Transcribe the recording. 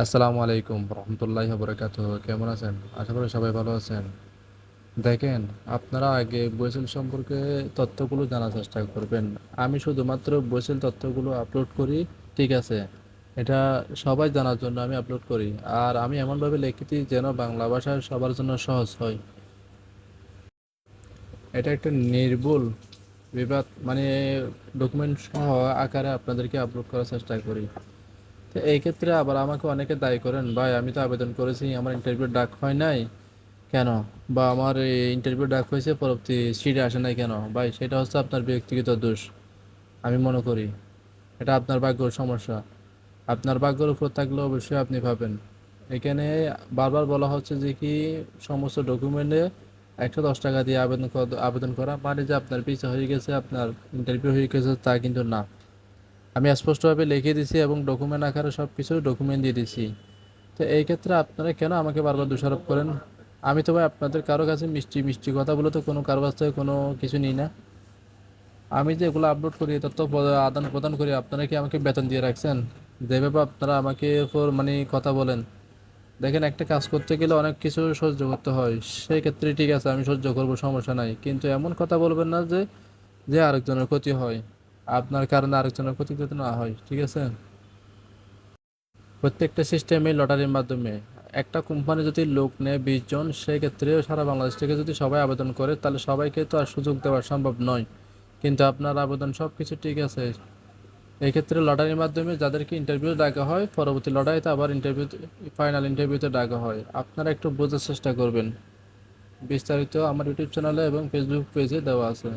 আসসালামু আলাইকুম রহমতুল্লাহি বরকাতুহ। কেমন আছেন? আশা করি সবাই ভালো আছেন। দেখেন, আপনারা আগে বইসেল সম্পর্কে তথ্যগুলো জানার চেষ্টা করবেন। আমি শুধুমাত্র বইসেল তথ্যগুলো আপলোড করি, ঠিক আছে? এটা সবাই জানার জন্য আমি আপলোড করি। আর আমি এমনভাবে লিখেছি যেন বাংলা ভাষায় সবার জন্য সহজ হয়। এটা একটা নির্ভুল বিবাদ মানে ডকুমেন্ট সহ আকারে আপনাদেরকে আপলোড করার চেষ্টা করি। তো এই ক্ষেত্রে আবার আমাকে অনেকে দায়ী করেন, ভাই আমি তো আবেদন করেছি, আমার ইন্টারভিউ ডাক হয় নাই কেন? বা আমার ইন্টারভিউ ডাক হয়েছে, পরবর্তী সিটে আসে নাই কেন? ভাই সেটা হচ্ছে আপনার ব্যক্তিগত দোষ। আমি মনে করি এটা আপনার ভাগ্যের সমস্যা। আপনার ভাগ্যের উপর থাকলে অবশ্যই আপনি পাবেন। এখানে বারবার বলা হচ্ছে যে কি সমস্ত ডকুমেন্টে 110 টাকা দিয়ে আবেদন করা মানে যে আপনার ভিসা হয়ে গেছে, আপনার ইন্টারভিউ হয়ে গেছে, তা কিন্তু না। আমি স্পষ্টভাবে লিখে দিছি এবং ডকুমেন্ট আকারে সব কিছু ডকুমেন্ট দিয়ে দিছি। তো এই ক্ষেত্রে আপনারা কেন আমাকে বারবার দোষারোপ করেন? আমি তো ভাই আপনাদের কারো কাছে মিষ্টি মিষ্টি কথা বলে তো কোনো কারো কাছ থেকে কোনো কিছু নিই না। আমি যে এগুলো আপলোড করি তথ্য আদান প্রদান করি, আপনারা কি আমাকে বেতন দিয়ে রাখছেন? যেভাবে আপনারা আমাকে উপর মানে কথা বলেন, দেখেন একটা কাজ করতে গেলে অনেক কিছু সহ্য করতে হয়। সেই ক্ষেত্রে ঠিক আছে, আমি সহ্য করবো, সমস্যা নাই, কিন্তু এমন কথা বলবেন না যে যে আরেকজনের ক্ষতি হয়, আপনার কারণে আরেকজনের ক্ষতি যাতে না হয়, ঠিক আছে? প্রত্যেকটা সিস্টেমে লটারির মাধ্যমে একটা কোম্পানি যদি লোক নেয় 20 জন, সেই ক্ষেত্রে সারা বাংলাদেশ থেকে যদি সবাই আবেদন করে তাহলে সবাইকে তো আর সুযোগ দেওয়া সম্ভব নয়। কিন্তু আপনার আবেদন সব কিছু ঠিক আছে, এই ক্ষেত্রে লটারির মাধ্যমে যাদেরকে ইন্টারভিউ ডাকা হয়, পরবর্তী লটারিতে আবার ইন্টারভিউ, ফাইনাল ইন্টারভিউতে ডাকা হয়। আপনারা একটু বোঝার চেষ্টা করবেন। বিস্তারিত আমার ইউটিউব চ্যানেলে এবং ফেসবুক পেজে দেওয়া আছে।